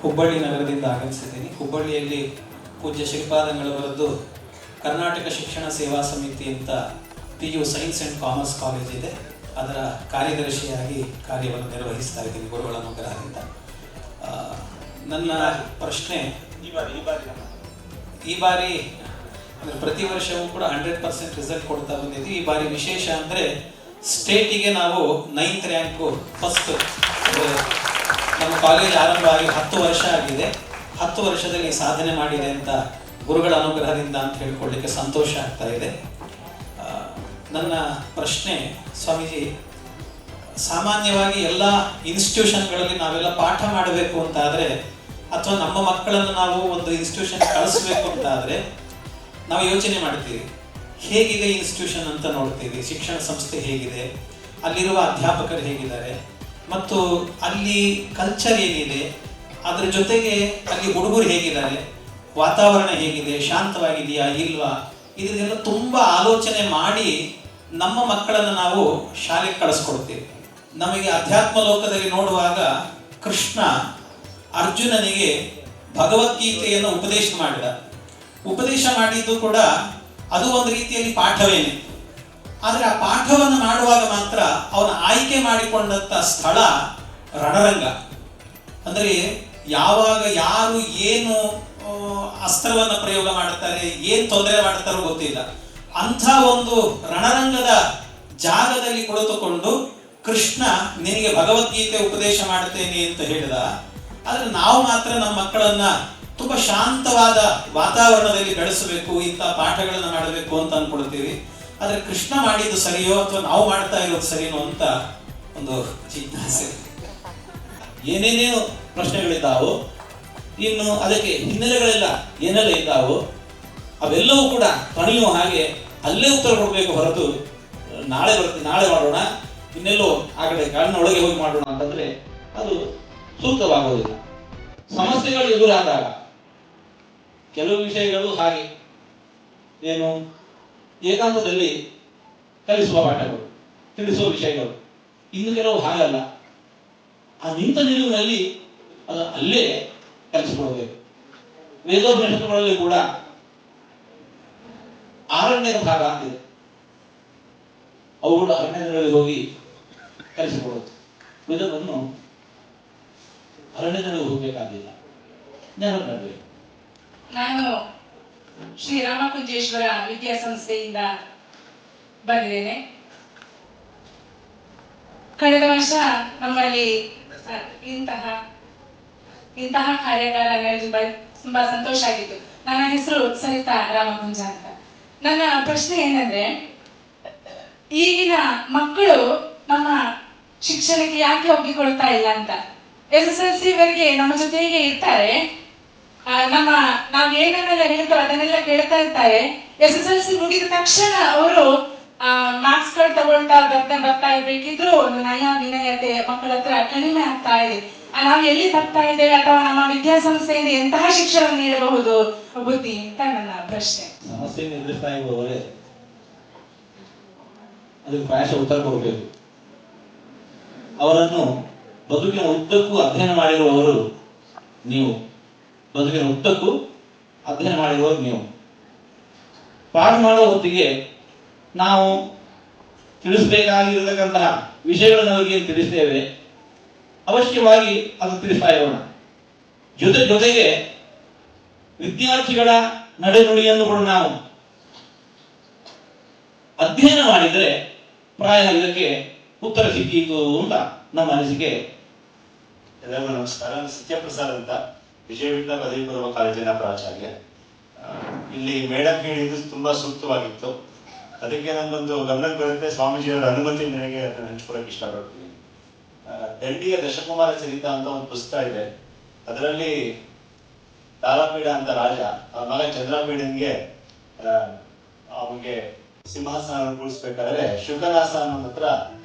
ಹುಬ್ಬಳ್ಳಿ ನಗರದಿಂದ ಆಗಮಿಸಿದ್ದೀನಿ. ಹುಬ್ಬಳ್ಳಿಯಲ್ಲಿ ಪೂಜ್ಯ ಶ್ರೀಪಾದಂಗಳವರದ್ದು ಕರ್ನಾಟಕ ಶಿಕ್ಷಣ ಸೇವಾ ಸಮಿತಿ ಅಂತ PU science and commerce college ಇದೆ, ಅದರ ಕಾರ್ಯದರ್ಶಿಯಾಗಿ ಕಾರ್ಯವನ್ನು ನಿರ್ವಹಿಸ್ತಾ ಇದ್ದೀನಿ ಗುರುಗಳ ಅನುಗ್ರಹದಿಂದ. ನನ್ನ ಪ್ರಶ್ನೆ, ಈ ಬಾರಿ ಅಂದರೆ ಪ್ರತಿ ವರ್ಷವೂ ಕೂಡ 100% ರಿಸಲ್ಟ್ ಕೊಡ್ತಾ ಬಂದಿದ್ವಿ. ಈ ಬಾರಿ ವಿಶೇಷ ಅಂದರೆ ಸ್ಟೇಟಿಗೆ ನಾವು 9th ರ್ಯಾಂಕು ಫಸ್ಟ್. ನಮ್ಮ ಕಾಲೇಜ್ ಆರಂಭ ಆಗಿ 10 ವರ್ಷ ಆಗಿದೆ. 10 ವರ್ಷದಲ್ಲಿ ಸಾಧನೆ ಮಾಡಿದೆ ಅಂತ ಗುರುಗಳ ಅನುಗ್ರಹದಿಂದ ಅಂತ ಹೇಳ್ಕೊಳ್ಳಿಕ್ಕೆ ಸಂತೋಷ ಆಗ್ತಾ ಇದೆ. ನನ್ನ ಪ್ರಶ್ನೆ, ಸ್ವಾಮೀಜಿ, ಸಾಮಾನ್ಯವಾಗಿ ಎಲ್ಲ ಇನ್ಸ್ಟಿಟ್ಯೂಷನ್ಗಳಲ್ಲಿ ನಾವೆಲ್ಲ ಪಾಠ ಮಾಡಬೇಕು ಅಂತಾದರೆ ಅಥವಾ ನಮ್ಮ ಮಕ್ಕಳನ್ನು ನಾವು ಒಂದು ಇನ್ಸ್ಟಿಟ್ಯೂಷನ್ ಕಳಿಸ್ಬೇಕು ಅಂತಾದರೆ ನಾವು ಯೋಚನೆ ಮಾಡ್ತೀವಿ, ಹೇಗಿದೆ ಇನ್ಸ್ಟಿಟ್ಯೂಷನ್ ಅಂತ ನೋಡ್ತೀವಿ, ಶಿಕ್ಷಣ ಸಂಸ್ಥೆ ಹೇಗಿದೆ, ಅಲ್ಲಿರುವ ಅಧ್ಯಾಪಕರು ಹೇಗಿದ್ದಾರೆ ಮತ್ತು ಅಲ್ಲಿ ಕಲ್ಚರ್ ಏನಿದೆ, ಅದ್ರ ಜೊತೆಗೆ ಅಲ್ಲಿ ಹುಡುಗರು ಹೇಗಿದ್ದಾರೆ, ವಾತಾವರಣ ಹೇಗಿದೆ, ಶಾಂತವಾಗಿದೆಯಾ ಇಲ್ವಾ, ಇದನ್ನೆಲ್ಲ ತುಂಬ ಆಲೋಚನೆ ಮಾಡಿ ನಮ್ಮ ಮಕ್ಕಳನ್ನು ನಾವು ಶಾಲೆಗೆ ಕಳಿಸ್ಕೊಡ್ತೀವಿ. ನಮಗೆ ಅಧ್ಯಾತ್ಮ ಲೋಕದಲ್ಲಿ ನೋಡುವಾಗ ಕೃಷ್ಣ ಅರ್ಜುನನಿಗೆ ಭಗವದ್ಗೀತೆಯನ್ನು ಉಪದೇಶ ಮಾಡಿದ್ದು ಕೂಡ ಅದು ಒಂದು ರೀತಿಯಲ್ಲಿ ಪಾಠವೇನೆ. ಆದರೆ ಆ ಪಾಠವನ್ನು ಮಾಡುವಾಗ ಮಾತ್ರ ಅವನ ಆಯ್ಕೆ ಮಾಡಿಕೊಂಡಂಥ ಸ್ಥಳ ರಣರಂಗ. ಅಂದರೆ ಯಾವಾಗ ಯಾರು ಏನು ಅಸ್ತ್ರವನ್ನು ಪ್ರಯೋಗ ಮಾಡ್ತಾರೆ, ಏನು ತೊಂದರೆ ಮಾಡ್ತಾರೋ ಗೊತ್ತಿಲ್ಲ. ಅಂಥ ಒಂದು ರಣರಂಗದ ಜಾಗದಲ್ಲಿ ಕುಳಿತುಕೊಂಡು ಕೃಷ್ಣ ನಿನಗೆ ಭಗವದ್ಗೀತೆ ಉಪದೇಶ ಮಾಡ್ತೇನೆ ಅಂತ ಹೇಳಿದ. ಆದರೆ ನಾವು ಮಾತ್ರ ನಮ್ಮ ಮಕ್ಕಳನ್ನ ತುಂಬ ಶಾಂತವಾದ ವಾತಾವರಣದಲ್ಲಿ ಬೆಳೆಸಬೇಕು, ಇಂಥ ಪಾಠಗಳನ್ನು ಮಾಡಬೇಕು ಅಂತ ಅಂದ್ಕೊಳ್ತೀವಿ. ಆದರೆ ಕೃಷ್ಣ ಮಾಡಿದ್ದು ಸರಿಯೋ ಅಥವಾ ನಾವು ಮಾಡ್ತಾ ಇರೋದು ಸರಿಯೋ ಅಂತ ಒಂದು ಜಿಜ್ಞಾಸೆ. ಏನೇನೇನು ಪ್ರಶ್ನೆಗಳಿದ್ದಾವೋ, ಇನ್ನು ಅದಕ್ಕೆ ಹಿನ್ನೆಲೆಗಳೆಲ್ಲ ಏನೆಲ್ಲ ಇದ್ದಾವೋ ಅವೆಲ್ಲವೂ ಕೂಡ ತಣಿಯುವ ಹಾಗೆ ಅಲ್ಲೇ ಉತ್ತರ ಕೊಡಬೇಕು ಹೊರತು ನಾಳೆ ಮಾಡೋಣ, ಇನ್ನೆಲ್ಲೋ ಆ ಕಡೆ ಕಾಡಿನ ಒಳಗೆ ಹೋಗಿ ಮಾಡೋಣ ಅಂತಂದ್ರೆ ಅದು ಸೂಕ್ತವಾಗುವುದಿಲ್ಲ. ಸಮಸ್ಯೆಗಳು ಎದುರಾದಾಗ ಕೆಲವು ವಿಷಯಗಳು ಹಾಗೆ ಏನು ಏಕಾಂತದಲ್ಲಿ ಕಲಿಸುವ ಪಾಠಗಳು, ತಿಳಿಸುವ ವಿಷಯಗಳು, ಇನ್ನು ಕೆಲವು ಹಾಗಲ್ಲ. ಆ ನಿಂತ ನಿಲುವಿನಲ್ಲಿ ಅದು ಅಲ್ಲೇ ಕಲಿಸಿಕೊಡಬೇಕು. ವೇದೋಪನಿಷತ್ತುಗಳಲ್ಲಿ ಕೂಡ ಆರಣ್ಯದ ಭಾಗ ಅಂತಿದೆ, ಅವುಗಳು ಅರಣ್ಯದಲ್ಲಿ ಹೋಗಿ ಕಲಿಸಿಕೊಡೋದು. ವೇದವನ್ನು ಅರಣ್ಯದಲ್ಲಿ ಹೋಗಬೇಕಾಗಿಲ್ಲ, ಜ್ಞಾನ ಮಾಡಬೇಕು. ನಾನು ಶ್ರೀರಾಮಕುಂಜೇಶ್ವರ ವಿದ್ಯಾಸಂಸ್ಥೆಯಿಂದ ಬಂದಿದ್ದೇನೆ. ಕಳೆದ ವರ್ಷ ನಮ್ಮಲ್ಲಿ ಇಂತಹ ಕಾರ್ಯಾಗಾರ ನಡೆದು ತುಂಬಾ ಸಂತೋಷ ಆಗಿತ್ತು. ನನ್ನ ಹೆಸರು ಸರಿತಾ ರಾಮಕುಂಜ ಅಂತ. ನನ್ನ ಪ್ರಶ್ನೆ ಏನಂದ್ರೆ, ಈಗಿನ ಮಕ್ಕಳು ನಮ್ಮ ಶಿಕ್ಷಣಕ್ಕೆ ಯಾಕೆ ಒಗ್ಗಿಕೊಳ್ತಾ ಇಲ್ಲ ಅಂತ. SSLC ವರೆಗೆ ನಮ್ಮ ಜೊತೆಗೆ ಇರ್ತಾರೆ, ನಾವು ಏನನ್ನೆಲ್ಲ ಹೇಳ್ತೇವೆ ಅದನ್ನೆಲ್ಲ ಕೇಳ್ತಾ ಇರ್ತಾರೆ. SSLC ಮುಗಿದ ತಕ್ಷಣ ಅವರು ಮಾರ್ಕ್ಸ್ಗಳು ತಗೊಳ್ತಾ ಬರ್ತಾ ಇರ್ಬೇಕಿದ್ರು ಒಂದು ನಯ ವಿನಯತೆ ಮಕ್ಕಳ ಹತ್ರ ಕಡಿಮೆ ಆಗ್ತಾ ಇದೆ. ನಾವು ಎಲ್ಲಿ ತಪ್ತಾ ಇದ್ದೇವೆ ಅಥವಾ ನಮ್ಮ ವಿದ್ಯಾಸಂಸ್ಥೆಯಿಂದ ಎಂತಹ ಶಿಕ್ಷಣ ನೀಡಬಹುದು ಬುದ್ಧಿ ಅಂತ ನನ್ನ ಪ್ರಶ್ನೆ. ಸಮಸ್ಯೆಯನ್ನು ಎದುರಿಸ್ತಾ ಇರುವವರೇ ಅದಕ್ಕೆ ಪ್ರಾಯಶಃ ಉತ್ತರ ಕೊಡಬೇಕು. ಅವರನ್ನು ಬದುಕಿನ ಉದ್ದಕ್ಕೂ ಅಧ್ಯಯನ ಮಾಡಿರುವವರು ನೀವು, ಬದುಕಿನ ಉದ್ದಕ್ಕೂ ಅಧ್ಯಯನ ಮಾಡಿರುವವರು ನೀವು. ಪಾಠ ಮಾಡುವ ಹೊತ್ತಿಗೆ ನಾವು ತಿಳಿಸಬೇಕಾಗಿರತಕ್ಕಂತಹ ವಿಷಯಗಳನ್ನು ಅವರಿಗೆ ತಿಳಿಸ್ತೇವೆ, ಅವಶ್ಯವಾಗಿ ಅದು ತಿಳಿಸ್ತಾ ಇರೋಣ. ಜೊತೆಗೆ ವಿದ್ಯಾರ್ಥಿಗಳ ನಡೆನುಡಿಯನ್ನು ಕೂಡ ನಾವು ಅಧ್ಯಯನ ಮಾಡಿದರೆ ಪ್ರಾಯ ಇದಕ್ಕೆ ಉತ್ತರ ಸಿಕ್ಕಿತು ಅಂತ ನಮ್ಮ ಅನಿಸಿಕೆ. ಎಲ್ಲರಿಗೂ ನಮಸ್ಕಾರ. ಸತ್ಯಪ್ರಸಾದ್ ಅಂತ, ವಿಜಯವಿಠಲ ಪದವಿ ಪೂರ್ವ ಕಾಲೇಜಿನ ಪ್ರಾಚಾರ್ಯ. ಇಲ್ಲಿ ಮೇಡಮ್ ಹೇಳಿದ್ದು ತುಂಬಾ ಸೂಕ್ತವಾಗಿತ್ತು. ಅದಕ್ಕೆ ನನ್ನೊಂದು ಗಮನಕ್ಕೆ ಬರುತ್ತೆ, ಸ್ವಾಮೀಜಿಯವರ ಅನುಮತಿ ನನಗೆ ಅದನ್ನು ಹಂಚ್ಕೊಳಕ್ಕೆ ಇಷ್ಟಪಡ್ತೀನಿ. ದಂಡಿಯ ದಶಕುಮಾರ ಚರಿತ ಅಂತ ಒಂದು ಪುಸ್ತಕ ಇದೆ. ಅದರಲ್ಲಿ ತಾರಾಪೀಡ ಅಂತ ರಾಜ ಅವನ ಮಗ ಚಂದ್ರಪೀಡನ್ಗೆ ಅವನಿಗೆ ಸಿಂಹಾಸನ ಕೂಡಿಸ್ಬೇಕಾದ್ರೆ ಶುಕನಾಸ ಅನ್ನೋ ಹತ್ರ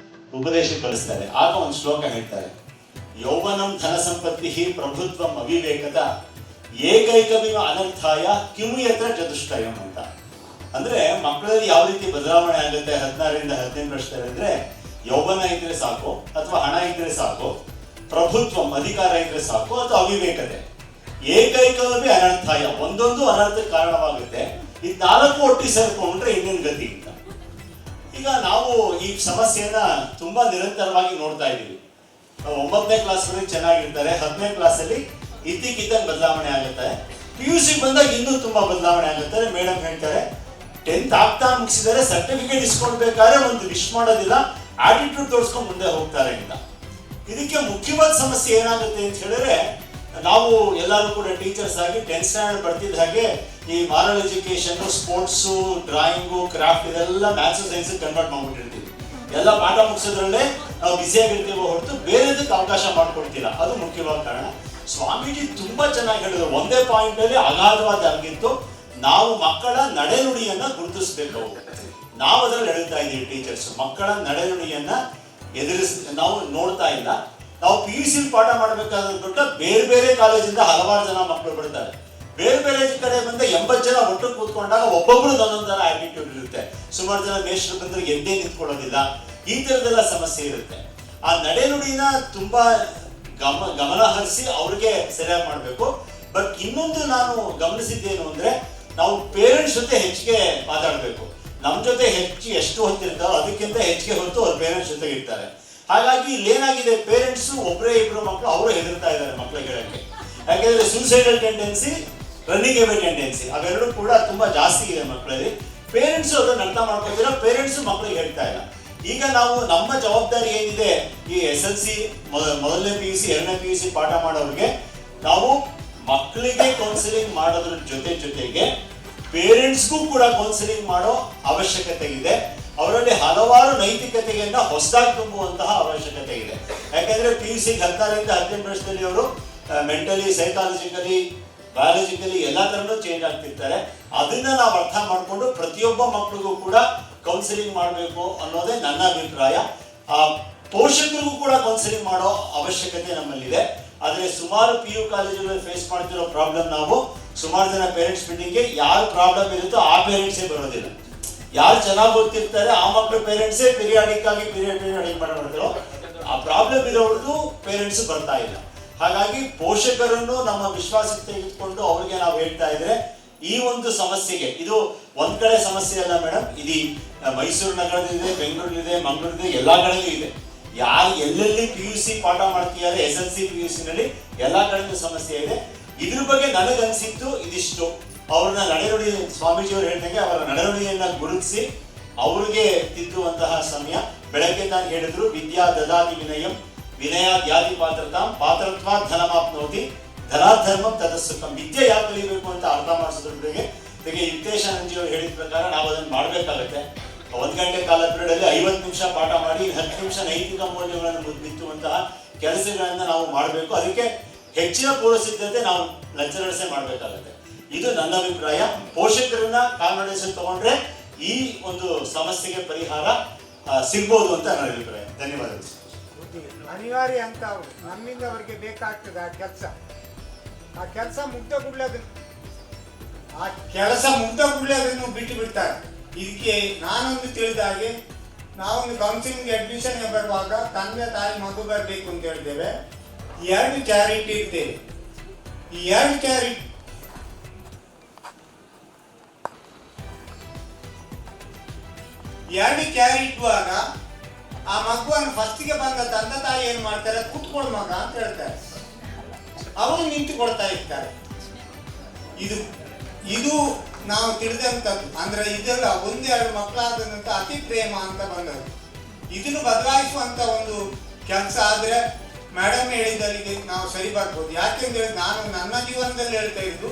ಉಪದೇಶಕ್ಕೆ ಕಳಿಸ್ತಾರೆ. ಆಗ ಒಂದು ಶ್ಲೋಕ ಹೇಳ್ತಾರೆ, ಯೌವನಂ ಧನ ಸಂಪತ್ತಿ ಪ್ರಭುತ್ವಂ ಅವಿವೇಕದ ಏಕೈಕವಿವ ಅನರ್ಥಾಯ ಕಿಮುಯತ್ರ ಚತುಷ್ಟಯಂ ಅಂತ. ಅಂದ್ರೆ ಮಕ್ಕಳಲ್ಲಿ ಯಾವ ರೀತಿ ಬದಲಾವಣೆ ಆಗುತ್ತೆ 16ರಿಂದ 18 ವರ್ಷದಲ್ಲಿ ಅಂದ್ರೆ, ಯೌವನ ಇದ್ರೆ ಸಾಕು ಅಥವಾ ಹಣ ಇದ್ರೆ ಸಾಕು, ಪ್ರಭುತ್ವ ಅಧಿಕಾರ ಇದ್ರೆ ಸಾಕು, ಅಥವಾ ಅವಿವೇಕತೆ ಏಕೈಕವೇ ಅನರ್ಥಾಯ, ಒಂದೊಂದು ಅನರ್ಥಕ್ಕೆ ಕಾರಣವಾಗುತ್ತೆ. ಇದು 4 ಒಟ್ಟಿಗೆ ಸೇರ್ಕೊಂಡ್ರೆ ಇನ್ನೇನು ಗತಿ ಅಂತ. ಈಗ ನಾವು ಈ ಸಮಸ್ಯೆಯನ್ನ ತುಂಬಾ ನಿರಂತರವಾಗಿ ನೋಡ್ತಾ ಇದ್ದೀವಿ. 9ನೇ ಕ್ಲಾಸ್ವರೆಗೆ ಚೆನ್ನಾಗಿರ್ತಾರೆ, 10ನೇ ಕ್ಲಾಸಲ್ಲಿ ಇದ್ದಕ್ಕಿದ್ದಂಗೆ ಬದಲಾವಣೆ ಆಗುತ್ತೆ. PUC ಬಂದಾಗ ಇನ್ನೂ ತುಂಬಾ ಬದಲಾವಣೆ ಆಗುತ್ತೆ. ಮೇಡಮ್ ಹೇಳ್ತಾರೆ 10th ಆಗ್ತಾ ಮುಗಿಸಿದರೆ ಸರ್ಟಿಫಿಕೇಟ್ ಇಸ್ಕೊಳ್ಬೇಕಾದ್ರೆ ಒಂದು ವಿಶ್ ಮಾಡೋದಿಲ್ಲ, ಆಟಿಟ್ಯೂಡ್ ತೋರಿಸ್ಕೊಂಡು ಮುಂದೆ ಹೋಗ್ತಾರೆ ಅಂತ. ಇದಕ್ಕೆ ಮುಖ್ಯವಾದ ಸಮಸ್ಯೆ ಏನಾಗುತ್ತೆ ಅಂತ ಹೇಳಿದ್ರೆ, ನಾವು ಎಲ್ಲರೂ ಕೂಡ ಟೀಚರ್ಸ್ ಆಗಿ 10th ಸ್ಟ್ಯಾಂಡರ್ಡ್ ಬರ್ತಿದ್ದ ಹಾಗೆ ಈ moral education, sports, drawing, craft ಇದೆಲ್ಲ ಮ್ಯಾಥ್ಸ್ ಸೈನ್ಸ್ ಕನ್ವರ್ಟ್ ಮಾಡ್ಬಿಟ್ಟಿರ್ತೀವಿ. ಎಲ್ಲ ಪಾಠ ಮುಗಿಸೋದ್ರಲ್ಲೇ ನಾವು ಬ್ಯುಸಿಯಾಗಿರ್ತೀವೋ ಹೊರತು ಬೇರೆದಕ್ಕೆ ಅವಕಾಶ ಮಾಡ್ಕೊಡ್ತೀರ. ಅದು ಮುಖ್ಯವಾದ ಕಾರಣ. ಸ್ವಾಮೀಜಿ ತುಂಬಾ ಚೆನ್ನಾಗಿ ಹೇಳಿದ್ರು. ಒಂದೇ ಪಾಯಿಂಟ್ ಅಲ್ಲಿ ಅಗಾಧವಾದ ಆಗಿತ್ತು, ನಾವು ಮಕ್ಕಳ ನಡೆನುಡಿಯನ್ನ ಗುರುತಿಸಬೇಕು. ನಾವು ಅದರಲ್ಲಿ ಹೇಳ್ತಾ ಇದ್ದೀವಿ ಟೀಚರ್ಸ್, ಮಕ್ಕಳ ನಡೆನುಡಿಯನ್ನ ನಾವು ನೋಡ್ತಾ ಇಲ್ಲ. ನಾವು PUC ಪಾಠ ಮಾಡಬೇಕಾದ್ರೆ ದೊಡ್ಡ ಬೇರೆ ಬೇರೆ ಕಾಲೇಜಿಂದ ಹಲವಾರು ಜನ ಮಕ್ಕಳು ಬರ್ತಾರೆ. ಬೇರೆ ಬೇರೆ ಕಡೆ ಬಂದ 80 ಜನ ಒಟ್ಟು ಕೂತ್ಕೊಂಡಾಗ ಒಬ್ಬೊಬ್ರು ಒಂದೊಂದರ ಆಟಿಟ್ಯೂಡ್ ಇರುತ್ತೆ. ಸುಮಾರು ಜನ ಮೇಷ್ಟ್ರು ಬಂದ್ರೆ ಎದ್ದೇ ನಿಂತ್ಕೊಳ್ಳೋದಿಲ್ಲ. ಈ ತರದೆಲ್ಲ ಸಮಸ್ಯೆ ಇರುತ್ತೆ. ಆ ನಡೆನುಡಿನ ತುಂಬಾ ಗಮನ ಹರಿಸಿ ಅವ್ರಿಗೆ ಸರಿಯಾಗಿ ಮಾಡಬೇಕು. ಬಟ್ ಇನ್ನೊಂದು ನಾನು ಗಮನಿಸಿದ್ದೇನು ಅಂದ್ರೆ, ನಾವು ಪೇರೆಂಟ್ಸ್ ಜೊತೆ ಹೆಚ್ಚಿಗೆ ಮಾತಾಡಬೇಕು. ನಮ್ಮ ಜೊತೆ ಎಷ್ಟು ಹೊತ್ತಿರ್ತಾರೋ ಅದಕ್ಕಿಂತ ಹೆಚ್ಚಿಗೆ ಹೊತ್ತು ಅವ್ರ ಪೇರೆಂಟ್ಸ್ ಜೊತೆಗೆ ಇರ್ತಾರೆ. ಹಾಗಾಗಿ ಇಲ್ಲೇನಾಗಿದೆ, ಪೇರೆಂಟ್ಸ್ ಒಬ್ಬರೇ ಇಬ್ಬರು ಮಕ್ಕಳು ಅವರು ಹೆದರ್ತಾ ಇದ್ದಾರೆ ಮಕ್ಕಳಿಗೆ ಹೇಳಕ್ಕೆ. ಯಾಕೆಂದ್ರೆ ಸೂಸೈಡಲ್ ಟೆಂಡೆನ್ಸಿ, ರನ್ನಿಂಗ್ ಅವೇ ಟೆಂಡೆನ್ಸಿ ಅವೆರಡು ಕೂಡ ತುಂಬಾ ಜಾಸ್ತಿ ಇದೆ ಮಕ್ಕಳಲ್ಲಿ. ಪೇರೆಂಟ್ಸ್ ಅದನ್ನ ಅರ್ಥ ಮಾಡ್ಕೊತೀರ, ಪೇರೆಂಟ್ಸ್ ಮಕ್ಕಳಿಗೆ ಹೇಳ್ತಾ ಇಲ್ಲ. ಈಗ ನಾವು ನಮ್ಮ ಜವಾಬ್ದಾರಿ ಏನಿದೆ, ಈ SLC ಮೊದಲನೇ PUC 2ನೇ PUC ಪಾಠ ಮಾಡೋರಿಗೆ ನಾವು ಮಕ್ಕಳಿಗೆ ಕೌನ್ಸಿಲಿಂಗ್ ಮಾಡೋದ್ರ ಜೊತೆಗೆ ಪೇರೆಂಟ್ಸ್ಗೂ ಕೂಡ ಕೌನ್ಸಿಲಿಂಗ್ ಮಾಡೋ ಅವಶ್ಯಕತೆ ಇದೆ. ಅವರಲ್ಲಿ ಹಲವಾರು ನೈತಿಕತೆಯನ್ನ ಹೊಸದಾಗಿ ತುಂಬುವಂತಹ ಅವಶ್ಯಕತೆ ಇದೆ. ಯಾಕಂದ್ರೆ PUC 16ರಿಂದ 18 ವರ್ಷದಲ್ಲಿ ಅವರು ಮೆಂಟಲಿ, ಸೈಕಾಲಜಿಕಲಿ, ಬಯಾಲಜಿಕಲಿ ಎಲ್ಲಾ ತರನೂ ಚೇಂಜ್ ಆಗ್ತಿರ್ತಾರೆ. ಅದನ್ನ ನಾವು ಅರ್ಥ ಮಾಡಿಕೊಂಡು ಪ್ರತಿಯೊಬ್ಬ ಮಕ್ಕಳಿಗೂ ಕೂಡ ಕೌನ್ಸಿಲಿಂಗ್ ಮಾಡಬೇಕು ಅನ್ನೋದೇ ನನ್ನ ಅಭಿಪ್ರಾಯ. ಆ ಪೋಷಕರಿಗೂ ಕೂಡ ಕೌನ್ಸಿಲಿಂಗ್ ಮಾಡೋ ಅವಶ್ಯಕತೆ ನಮ್ಮಲ್ಲಿದೆ. ಆದ್ರೆ ಸುಮಾರು PU ಕಾಲೇಜುಗಳಲ್ಲಿ ಫೇಸ್ ಮಾಡ್ತಿರೋ ಪ್ರಾಬ್ಲಮ್, ನಾವು ಸುಮಾರು ಜನ ಪೇರೆಂಟ್ಸ್ ಮೀಟಿಂಗ್ಗೆ ಯಾರು ಪ್ರಾಬ್ಲಮ್ ಇರುತ್ತೋ ಆ ಪೇರೆಂಟ್ಸೇ ಬರೋದಿಲ್ಲ. ಯಾರು ಚೆನ್ನಾಗಿ ಓದ್ತಿರ್ತಾರೆ ಆ ಮಕ್ಕಳು ಪೇರೆಂಟ್ಸೇ ಪೀರಿಯಾಡಿಕ್ ಮಾಡ್ತಿರೋ, ಆ ಪ್ರಾಬ್ಲಮ್ ಇರೋದು ಪೇರೆಂಟ್ಸ್ ಬರ್ತಾ ಇಲ್ಲ. ಹಾಗಾಗಿ ಪೋಷಕರನ್ನು ನಮ್ಮ ವಿಶ್ವಾಸಕ್ಕೆ ತೆಗೆದುಕೊಂಡು ಅವ್ರಿಗೆ ನಾವು ಹೇಳ್ತಾ ಇದ್ರೆ, ಈ ಒಂದು ಸಮಸ್ಯೆಗೆ ಇದು ಒಂದ್ ಕಡೆ ಸಮಸ್ಯೆ ಅಲ್ಲ ಮೇಡಮ್, ಇದು ಮೈಸೂರು ನಗರದಿದೆ, ಬೆಂಗಳೂರಿದೆ, ಮಂಗಳೂರಿದೆ, ಎಲ್ಲಾ ಕಡೆಗೂ ಇದೆ. ಯಾರು ಎಲ್ಲೆಲ್ಲಿ PUC ಪಾಠ ಮಾಡ್ತಿದ್ದಾರೆ SLC PUC ನಲ್ಲಿ ಎಲ್ಲಾ ಕಡೆಗೂ ಸಮಸ್ಯೆ ಇದೆ. ಇದ್ರ ಬಗ್ಗೆ ನನಗನ್ಸಿದ್ದು ಇದಿಷ್ಟು. ಅವ್ರನ್ನ ನಡೆನುಡಿ, ಸ್ವಾಮೀಜಿಯವರು ಹೇಳಿದಂಗೆ ಅವರ ನಡೆನುಡಿಯನ್ನ ಗುರುತಿಸಿ ಅವ್ರಿಗೆ ತಿದ್ದುವಂತಹ ಸಮಯ. ಬೆಳಗ್ಗೆ ನಾನು ಹೇಳಿದ್ರು, ವಿದ್ಯಾ ದದಾತಿ ವಿನಯಂ ವಿನಯಾದ್ಯಾದಿ ಪಾತ್ರತಾಂ ಪಾತ್ರತ್ವ ಧನಮಾಪ್ನೋತಿ ಧನಾಧರ್ಮಂ ತದಸ್ಸುಖಂ. ವಿದ್ಯೆ ಯಾಕೆ ಕಲಿಬೇಕು ಅಂತ ಅರ್ಥ ಮಾಡಿಸೋದ್ರ ಜೊತೆಗೆ ಯುಕ್ತೇಶಾನಂದಜಿ ಅವರು ಹೇಳಿದ ಪ್ರಕಾರ ನಾವು ಅದನ್ನ ಮಾಡ್ಬೇಕಾಗತ್ತೆ. 1 ಗಂಟೆ ಕಾಲ ಪೀರಿಯಡ್ ಅಲ್ಲಿ 50 ನಿಮಿಷ ಪಾಠ ಮಾಡಿ 10 ನಿಮಿಷ ನೈತಿಕ ಮೌಲ್ಯಗಳನ್ನು ಬಿತ್ತುವಂತಹ ಕೆಲಸಗಳನ್ನ ನಾವು ಮಾಡಬೇಕು. ಅದಕ್ಕೆ ಹೆಚ್ಚಿನ ಪೂರ್ವ ಸಿದ್ಧತೆ ನಾವು ಲೆಕ್ಚರರ್ಸೇ ಮಾಡಬೇಕಾಗತ್ತೆ. ಇದು ನನ್ನ ಅಭಿಪ್ರಾಯ. ಪೋಷಕರನ್ನ ಕಾನ್ಫಿಡೆನ್ಸ್ ತಗೊಂಡ್ರೆ ಈ ಒಂದು ಸಮಸ್ಯೆಗೆ ಪರಿಹಾರ ಸಿಗ್ಬೋದು ಅಂತ ನನ್ನ ಅಭಿಪ್ರಾಯ. ಧನ್ಯವಾದಗಳು. ಅನಿವಾರ್ಯ ಅಂತ ನಮ್ಮಿಂದ ಅವರಿಗೆ ಬೇಕಾಗ್ತದೆ ಆ ಕೆಲಸ ಮುಗ್ದ ಕೂಡಲೇ ಅದನ್ನು ಬಿಟ್ಟು ಬಿಡ್ತಾರೆ. ಇದಕ್ಕೆ ನಾನೊಂದು ತಿಳಿದ ಹಾಗೆ, ನಾವೊಂದು ಕೌನ್ಸಿಲಿಂಗ್ ಅಡ್ಮಿಷನ್ ಬರುವಾಗ ತಂದೆ ತಾಯಿ ಮಗು ಬರಬೇಕು ಅಂತ ಹೇಳಿದ್ದೇವೆ. 2 ಚಾರಿಟಿ ಇರ್ತೇವೆ. ಈ 2 ಚಾರಿಟಿ ಇಡುವಾಗ ಆ ಮಗುವನ್ನು ಫಸ್ಟಿಗೆ ಬಂದ ತಂದೆ ತಾಯಿ ಏನ್ ಮಾಡ್ತಾರೆ, ಕೂತ್ಕೊಳ್ ಮಗ ಅಂತ ಹೇಳ್ತಾರೆ. ಅವರು ನಿಂತು ಕೊಡ್ತಾ ಇರ್ತಾರೆ. ಇದು ನಾವು ತಿಳಿದಂಥದ್ದು. ಅಂದ್ರೆ ಇದೆಲ್ಲ 1-2 ಮಕ್ಕಳಾದಂತ ಅತಿ ಪ್ರೇಮ ಅಂತ ಬಂದದ್ದು. ಇದನ್ನು ಬದಲಾಯಿಸುವಂತ ಒಂದು ಕೆಲಸ ಆದ್ರೆ ಮೇಡಮ್ ಹೇಳಿದಲ್ಲಿ ನಾವು ಸರಿ ಬರ್ಬೋದು. ಯಾಕೆಂದ್ರೆ ನಾನು ನನ್ನ ಜೀವನದಲ್ಲಿ ಹೇಳ್ತಾ ಇದ್ದು,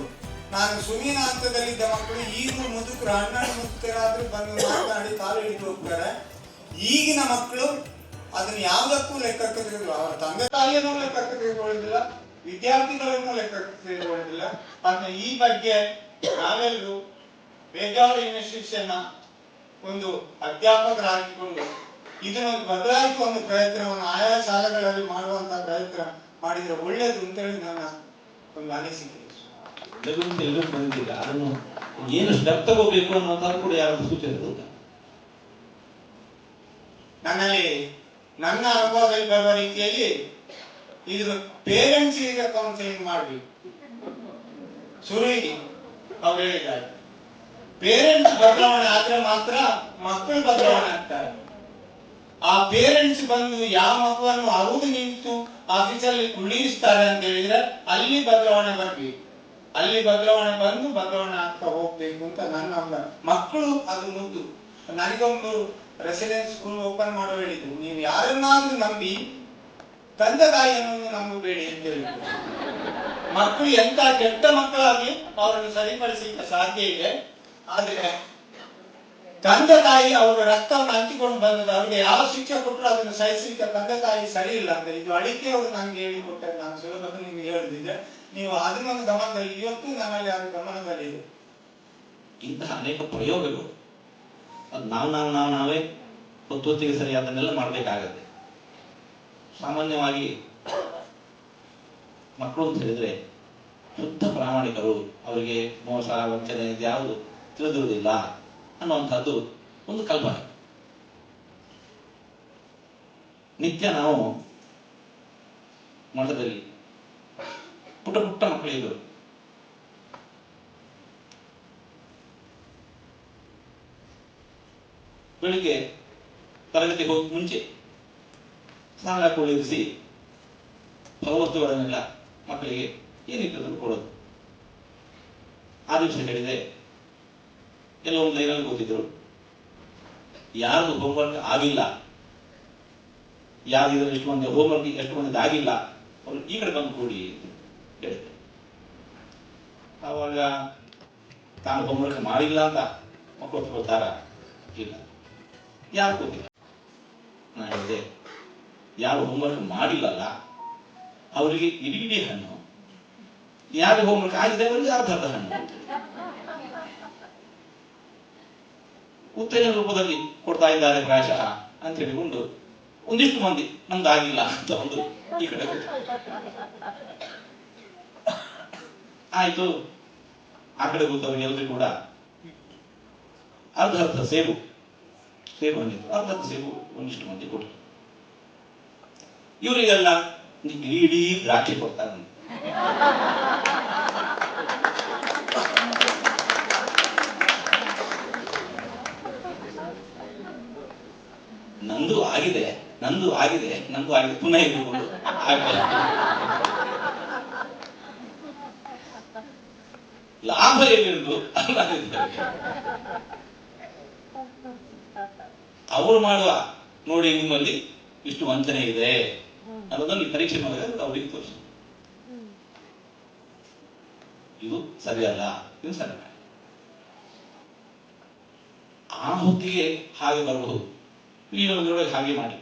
ನಾನು ಸುಮೀನ ಹಂತದಲ್ಲಿದ್ದ ಮಕ್ಕಳು ಈಗಲೂ ಮುದುಕರು 12 ಮುದುಕರಾದ್ರೂ ಬಂದು ಮಾತನಾಡಿ ಕಾಲು ಹಿಡಿದು ಹೋಗ್ತಾರೆ. ಈಗಿನ ಮಕ್ಕಳು ಅದನ್ನ ಯಾವುದಕ್ಕೂ ಲೆಕ್ಕಕ್ಕೆ ತೆಗೆದುಕೊಳ್ಳ, ಅವರ ತಂದೆ ತಾಯಿಯನ್ನು ಲೆಕ್ಕಕ್ಕೆ ತೆಗೆದುಕೊಳ್ಳುವುದಿಲ್ಲ, ವಿದ್ಯಾರ್ಥಿಗಳನ್ನು ಲೆಕ್ಕಕ್ಕೆ ತೆಗೆದುಕೊಳ್ಳುವುದಿಲ್ಲ. ಆದರೆ ಈ ಬಗ್ಗೆ ನಾವೆಲ್ಲರೂ ಬೇಜಾರು ಇನ್ಸ್ಟಿಟ್ಯೂಷನ್ ಒಂದು ಅಧ್ಯಾಪಕರಾಗಿಕೊಂಡು ಇದನ್ನು ಬದಲಾಯಿಸುವ ಒಂದು ಪ್ರಯತ್ನವನ್ನು ಆಯಾ ಶಾಲೆಗಳಲ್ಲಿ ಮಾಡುವಂತಹ ಪ್ರಯತ್ನ ಮಾಡಿದ್ರೆ ಒಳ್ಳೆಯದು ಅಂತ ಹೇಳಿ ನನ್ನ ಒಂದು ಅನಿಸಿಕೆ. ಎಲ್ಲರೂ ಬಂದಿಲ್ಲ, ಅದನ್ನು ಏನು ಸ್ಟೆಪ್ ತಗೋಬೇಕು ಅನ್ನೋದು ಕೂಡ ಯಾರು ಸೂಚನೆ ಇಲ್ಲ. ನನ್ನಲ್ಲಿ ನನ್ನ ಅನುಭವದಲ್ಲಿ ಬರುವ ರೀತಿಯಲ್ಲಿ ಇದು ಪೇರೆಂಟ್ಸ್ ಈಗ ಕೌನ್ಸಿಲಿಂಗ್ ಮಾಡಬೇಕು. ಶುರುವಿಗೆ ಅವ್ರು ಹೇಳಿದ್ದಾರೆ ಪೇರೆಂಟ್ಸ್ ಬದಲಾವಣೆ ಆದ್ರೆ ಮಾತ್ರ ಮಕ್ಕಳು ಬದಲಾವಣೆ ಆಗ್ತಾರೆ. ಆ ಪೇರೆಂಟ್ಸ್ ಬಂದು ಯಾವ ಮಗುವನ್ನು ಅವರು ನಿಂತು ಆಫೀಸಲ್ಲಿ ಕುಳ್ಳಿರಿಸ್ತಾರೆ ಅಂತ ಹೇಳಿದ್ರೆ ಅಲ್ಲಿ ಬದಲಾವಣೆ ಬರ್ಬೇಕು. ಅಲ್ಲಿ ಬದಲಾವಣೆ ಬಂದು ಬದಲಾವಣೆ ಆಗ್ತಾ ಹೋಗ್ಬೇಕು ಅಂತ ನನ್ನ ಮಕ್ಕಳು ಅದು ಮುದ್ದು. ನನಗೊಂದು ರೆಸಿಡೆನ್ಸ್ ಸ್ಕೂಲ್ ಓಪನ್ ಮಾಡೋ ಹೇಳಿದ್ರು, ನೀವು ಯಾರನ್ನಾದ್ರೂ ನಂಬಿ ತಂದೆ ತಾಯಿಯನ್ನು ನಂಬಬೇಡಿ ಅಂತ ಹೇಳಿದ್ರು. ಮಕ್ಕಳು ಎಂತ ಕೆಟ್ಟ ಮಕ್ಕಳಾಗಿ ಅವರನ್ನು ಸರಿಪಡಿಸಲಿಕ್ಕೆ ಸಾಧ್ಯ ಇದೆ, ಆದ್ರೆ ತಂದೆ ತಾಯಿ ಅವರ ರಕ್ತವನ್ನು ಹಂಚಿಕೊಂಡು ಬಂದದ್ದು ಅವ್ರಿಗೆ ಯಾವ ಶಿಕ್ಷೆ ಕೊಟ್ಟರು ಅದನ್ನು ಸಹಿಸಲಿಕ್ಕೆ ತಂದೆ ತಾಯಿ ಸರಿ ಇಲ್ಲ ಅಂತ ಇದು ಅಡಿಕೆ ಅವರು ನಂಗೆ ಹೇಳಿಕೊಟ್ಟರೆ ನಾನು ಸುಲಭದಲ್ಲಿ ನಿಮ್ಗೆ ಹೇಳುದಿದ್ರೆ ನೀವು ಅದನ್ನೊಂದು ಗಮನದಲ್ಲಿ ಇವತ್ತು ನಮ್ಮಲ್ಲಿ ಅದು ಗಮನದಲ್ಲಿದೆ. ಇಂತಹ ಅನೇಕ ಪ್ರಯೋಗಗಳು ಅದು ನಾವೇ ಹೊತ್ತಿಗೆ ಸರಿ ಅದನ್ನೆಲ್ಲ ಮಾಡಬೇಕಾಗತ್ತೆ. ಸಾಮಾನ್ಯವಾಗಿ ಮಕ್ಕಳು ಅಂತ ಹೇಳಿದ್ರೆ ಶುದ್ಧ ಪ್ರಾಮಾಣಿಕರು, ಅವರಿಗೆ ಮೋಸ ವಂಚನೆ ಯಾವುದು ತಿಳಿದಿರುವುದಿಲ್ಲ ಅನ್ನುವಂಥದ್ದು ಒಂದು ಕಲ್ಪನೆ. ನಿತ್ಯ ನಾವು ಮಠದಲ್ಲಿ ಪುಟ್ಟ ಪುಟ್ಟ ಮಕ್ಕಳಿದ್ರು, ಬೆಳಿಗ್ಗೆ ತರಗತಿಗೆ ಹೋಗಿ ಮುಂಚೆ ಸ್ನಾನ ಕುಳ್ಳಿರಿಸಿ ಭಗವಸ್ತುಗಳನ್ನೆಲ್ಲ ಮಕ್ಕಳಿಗೆ ಏನಿರ್ತದೆ ಕೊಡೋದು. ಆ ದಿವಸ ಹೇಳಿದೆ ಎಲ್ಲ ಒಂದು ಲೈನಲ್ಲಿ ಕೂತಿದ್ರು, ಯಾರು ಹೋಮ್ವರ್ಕ್ ಆಗಿಲ್ಲ, ಯಾರು ಇದರಲ್ಲಿ ಎಷ್ಟು ಮಂದಿ ಹೋಮ್ವರ್ಕ್ ಎಷ್ಟು ಮಂದಿ ಆಗಿಲ್ಲ ಅವರು ಈ ಕಡೆ ಬಂದು ಕೂಡಿ ಹೇಳಿದೆ. ಆವಾಗ ತಾನು ಹೋಮ್ವರ್ಕ್ ಮಾಡಿಲ್ಲ ಅಂತ ಮಕ್ಕಳು ಒಪ್ಕೊಳ್ತಾರ? ಇಲ್ಲ. ಯಾರು ಕೂತಿಲ್ಲ? ನಾನು ಹೇಳಿದೆ, ಯಾರು ಹೋಮ್ವರ್ಕ್ ಮಾಡಿಲ್ಲಲ್ಲ ಅವರಿಗೆ ಇಡೀ ಹಣ್ಣು, ಯಾರು ಹೋಮ್ವರ್ಕ್ ಆಗಿದೆ ಅವರಿಗೆ ಅರ್ಧ ಹಣ್ಣು. ಉತ್ತೇಜನ ರೂಪದಲ್ಲಿ ಕೊಡ್ತಾ ಇದ್ದಾರೆ ಪ್ರಾಯಶಃ ಅಂತ ಹೇಳಿಕೊಂಡು ಒಂದಿಷ್ಟು ಮಂದಿ ನಮ್ದು ಆಗಿಲ್ಲ ಅಂತ ಒಂದು ಈ ಕಡೆ ಆಯ್ತು. ಆ ಕಡೆ ಕೂತವ್ರಿಗೆ ಎಲ್ರಿಗೂ ಕೂಡ ಅರ್ಧ ಸೇಬು ಹಣ್ಣಿತ್ತು, ಅರ್ಧ ಸೇಬು ಒಂದಿಷ್ಟು ಮಂದಿ ಕೊಟ್ಟರು. ಇವರಿಗೆಲ್ಲ ಇಡೀ ದ್ರಾಕ್ಷಿ ಕೊಡ್ತಾರೆ. ನಂದು ಆಗಿದೆ ಪುನಃ ಇಟ್ಟುಕೊಂಡು ಲಾಭ ಎಲ್ಲಿರುವುದು ಅವರು ಮಾಡುವ ನೋಡಿ ನಿಮ್ಮಲ್ಲಿ ಇಷ್ಟು ವಂಚನೆ ಇದೆ ಅನ್ನೋದನ್ನು ಈ ಪರೀಕ್ಷೆ ಮಾಡಿದ್ರೆ ಅವ್ರಿಗೆ ತೋರಿಸ, ಇದು ಸರಿಯಲ್ಲ, ಇದು ಸರಿ. ಆ ಹೊತ್ತಿಗೆ ಹಾಗೆ ಬರಬಹುದು, ಈಗಿನೊಳಗೆ ಹಾಗೆ ಮಾಡಿ.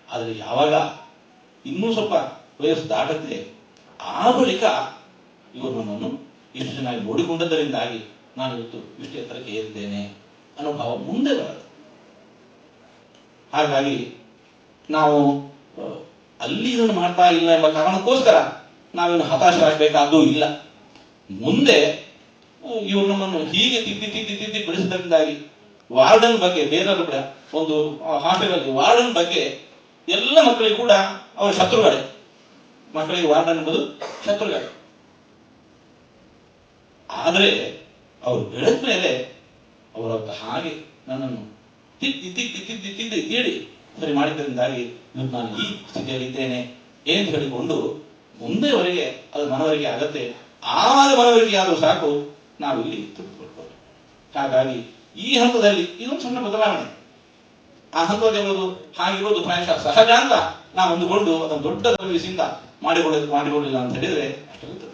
ಆದರೆ ಯಾವಾಗ ಇನ್ನೂ ಸ್ವಲ್ಪ ವಯಸ್ಸು ದಾಟುತ್ತೆ, ಆ ಬಳಿಕ ಇವರು ನನ್ನನ್ನು ಇಷ್ಟು ಚೆನ್ನಾಗಿ ನೋಡಿಕೊಂಡದ್ದರಿಂದಾಗಿ ನಾನು ಇವತ್ತು ಇಷ್ಟು ಎತ್ತರಕ್ಕೆ ಏರಿದ್ದೇನೆ ಅನ್ನೋ ಭಾವ ಮುಂದೆ ಬರುತ್ತೆ. ಹಾಗಾಗಿ ನಾವು ಅಲ್ಲಿ ಇದನ್ನು ಮಾಡ್ತಾ ಇಲ್ಲ ಎಂಬ ಕಾರಣಕ್ಕೋಸ್ಕರ ನಾವೇನು ಹತಾಶರಾಗಬೇಕಾದೂ ಇಲ್ಲ. ಮುಂದೆ ಇವರು ನಮ್ಮನ್ನು ಹೀಗೆ ತಿದ್ದಿ ಬೆಳೆಸಿದ್ರಿಂದಾಗಿ ವಾರ್ಡನ್ ಬಗ್ಗೆ, ಬೇರೆಯವರು ಕೂಡ ಒಂದು ಹಾಸ್ಟೆಲಲ್ಲಿ ವಾರ್ಡನ್ ಬಗ್ಗೆ ಎಲ್ಲ ಮಕ್ಕಳಿಗೆ ಕೂಡ ಅವರ ಶತ್ರುಗಳೇ. ಮಕ್ಕಳಿಗೆ ವಾರ್ಡನ್ ಎಂಬುದು ಶತ್ರುಗಳೇ. ಆದರೆ ಅವರು ಬೆಳೆದ ಮೇಲೆ ಅವರ ಹಾಗೆ ನನ್ನನ್ನು ತಿದ್ದಿ ಹೇಳಿ ಸರಿ ಮಾಡಿದ್ದರಿಂದಾಗಿ ನಾನು ಈ ಸ್ಥಿತಿಯಲ್ಲಿ ಇದ್ದೇನೆ ಎಂದು ಹೇಳಿಕೊಂಡು ಮುಂದೆವರೆಗೆ ಅದು ಮನವರಿಕೆ ಆಗತ್ತೆ. ಆವಾಗ ಮನವರಿಕೆ ಆದರೂ ಸಾಕು, ನಾವು ಇಲ್ಲಿ ತಿಳಿದುಕೊಳ್ಬೋದು. ಹಾಗಾಗಿ ಈ ಹಂತದಲ್ಲಿ ಇದೊಂದು ಸಣ್ಣ ಬದಲಾವಣೆ. ಆ ಹಂತದಲ್ಲಿ ಎಂಬುದು ಹಾಗಿರೋದು ಪ್ರಾಯಶಃ ಸಹಜ ಅಂತ ನಾವು ಅಂದುಕೊಂಡು ಅದನ್ನು ದೊಡ್ಡ ಸರ್ವಿಸಿಂದ ಮಾಡಿಕೊಳ್ಳಿಲ್ಲ ಅಂತ ಹೇಳಿದ್ರೆ ಅಷ್ಟಾಗುತ್ತದೆ.